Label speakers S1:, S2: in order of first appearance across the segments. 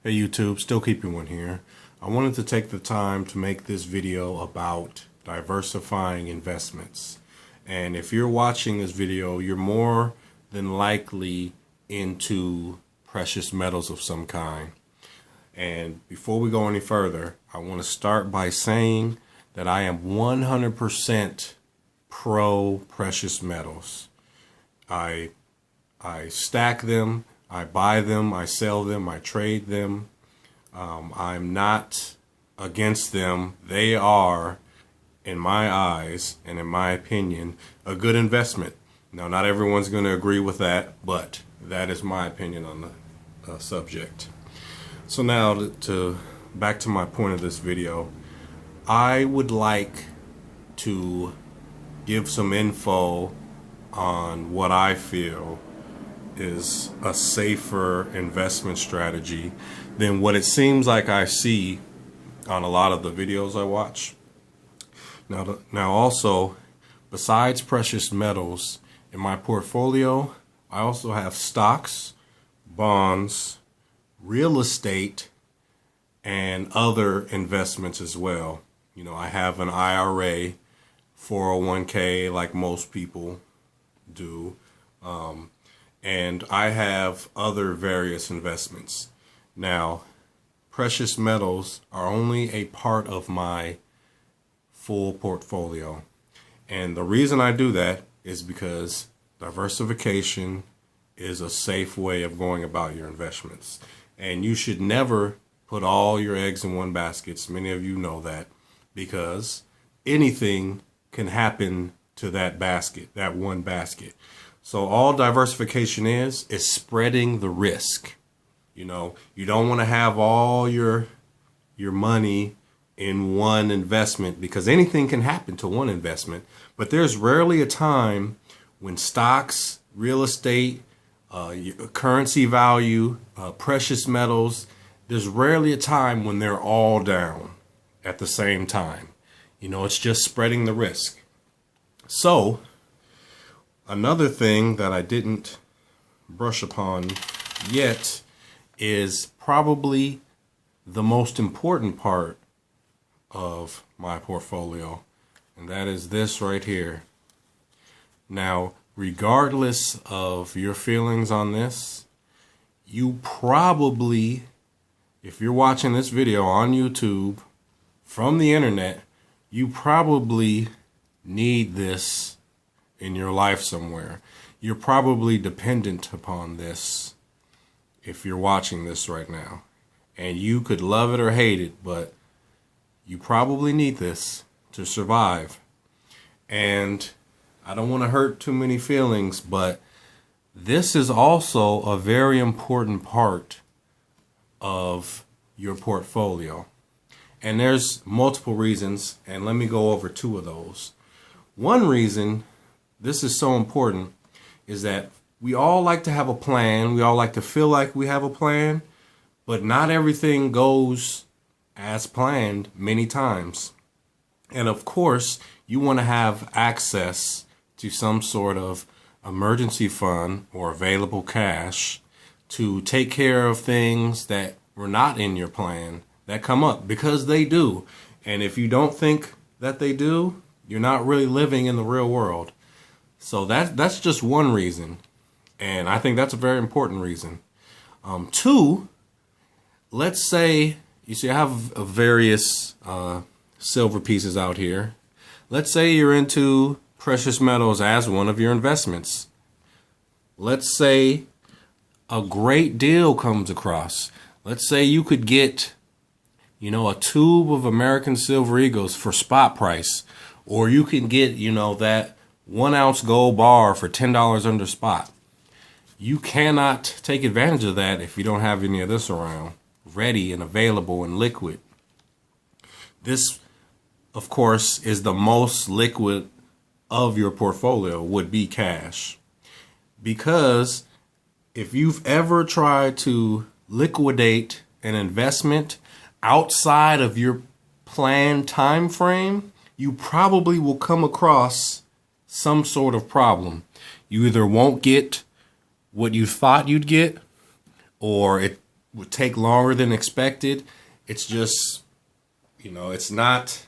S1: Hey YouTube, still keeping one here. I wanted to take the time to make this video about diversifying investments. And if you're watching this video, you're more than likely into precious metals of some kind. And before we go any further, I want to start by saying that I am 100% pro precious metals. I stack them. I buy them, I sell them, I trade them. I'm not against them. They are, in my eyes and in my opinion, a good investment. Now, not everyone's going to agree with that, but that is my opinion on the subject. So now, back to my point of this video, I would like to give some info on what I feel is a safer investment strategy than what it seems like I see on a lot of the videos I watch. Now also, besides precious metals in my portfolio, I also have stocks, bonds, real estate, and other investments as well. You know, I have an IRA, 401k like most people do. And I have other various investments. Now, precious metals are only a part of my full portfolio. And the reason I do that is because diversification is a safe way of going about your investments. And you should never put all your eggs in one basket. Many of you know that, because anything can happen to that basket, that one basket. So all diversification is spreading the risk. You know, you don't want to have all your money in one investment, because anything can happen to one investment. But there's rarely a time when stocks, real estate, currency value, precious metals, there's rarely a time when they're all down at the same time. You know, it's just spreading the risk. So another thing that I didn't brush upon yet is probably the most important part of my portfolio, and that is this right here. Now, regardless of your feelings on this, you probably, if you're watching this video on YouTube from the internet, you probably need this in your life somewhere. You're probably dependent upon this if you're watching this right now. And you could love it or hate it, but you probably need this to survive. And I don't want to hurt too many feelings, but this is also a very important part of your portfolio. And there's multiple reasons, and let me go over two of those. One reason this is so important is that we all like to have a plan. We all like to feel like we have a plan, but not everything goes as planned many times. And of course, you want to have access to some sort of emergency fund or available cash to take care of things that were not in your plan that come up, because they do. And if you don't think that they do, you're not really living in the real world. So that's just one reason, and I think that's a very important reason. Two, let's say, you see I have various silver pieces out here. Let's say you're into precious metals as one of your investments. Let's say a great deal comes across. Let's say you could get, you know, a tube of American Silver Eagles for spot price, or you can get, you know, that 1 ounce gold bar for $10 under spot. You cannot take advantage of that if you don't have any of this around, ready and available and liquid. This, of course, is the most liquid of your portfolio, would be cash. Because if you've ever tried to liquidate an investment outside of your planned time frame, you probably will come across some sort of problem. You either won't get what you thought you'd get, or would take longer than expected. It's just, it's not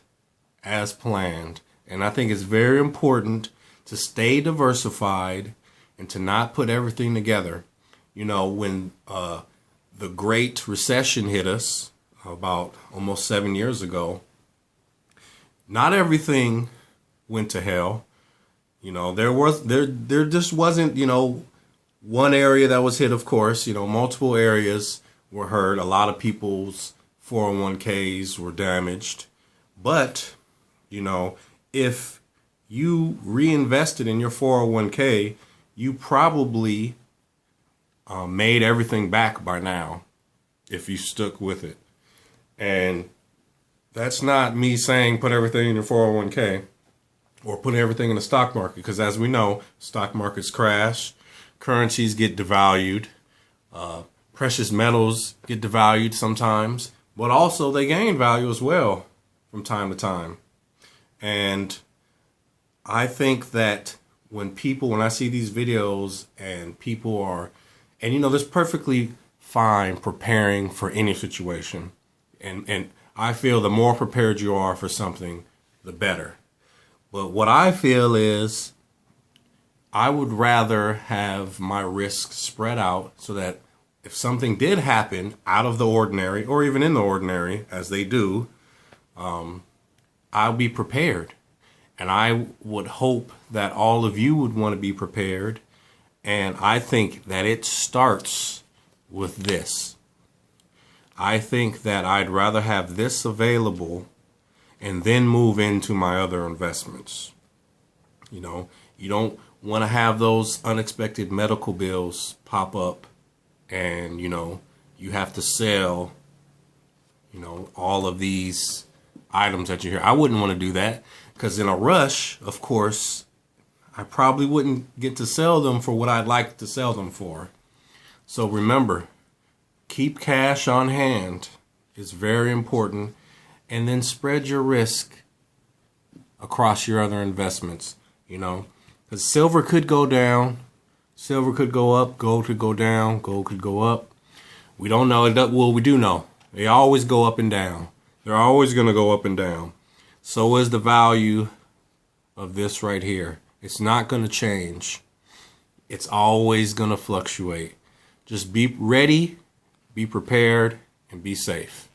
S1: as planned. And I think it's very important to stay diversified and to not put everything together. When the Great Recession hit us about almost 7 years ago, not everything went to hell. There just wasn't, one area that was hit, of course. Multiple areas were hurt. A lot of people's 401ks were damaged. But, if you reinvested in your 401k, you probably made everything back by now if you stuck with it. And that's not me saying put everything in your 401k or put everything in the stock market, because as we know, stock markets crash, currencies get devalued, precious metals get devalued sometimes, but also they gain value as well from time to time. And I think that when I see these videos and people are, and that's perfectly fine preparing for any situation. And I feel the more prepared you are for something, the better. But what I feel is I would rather have my risk spread out so that if something did happen out of the ordinary, or even in the ordinary, as they do, I'll be prepared. And I would hope that all of you would want to be prepared. And I think that it starts with this. I think that I'd rather have this available and then move into my other investments. You don't want to have those unexpected medical bills pop up and, you have to sell, all of these items that you hear. I wouldn't want to do that, because in a rush, of course, I probably wouldn't get to sell them for what I'd like to sell them for. So remember, keep cash on hand. It's very important. And then spread your risk across your other investments, because silver could go down, silver could go up, gold could go down, gold could go up. We don't know. Well, we do know. They always go up and down. They're always going to go up and down. So is the value of this right here. It's not going to change. It's always going to fluctuate. Just be ready, be prepared, and be safe.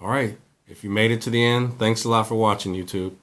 S1: All right. If you made it to the end, thanks a lot for watching, YouTube.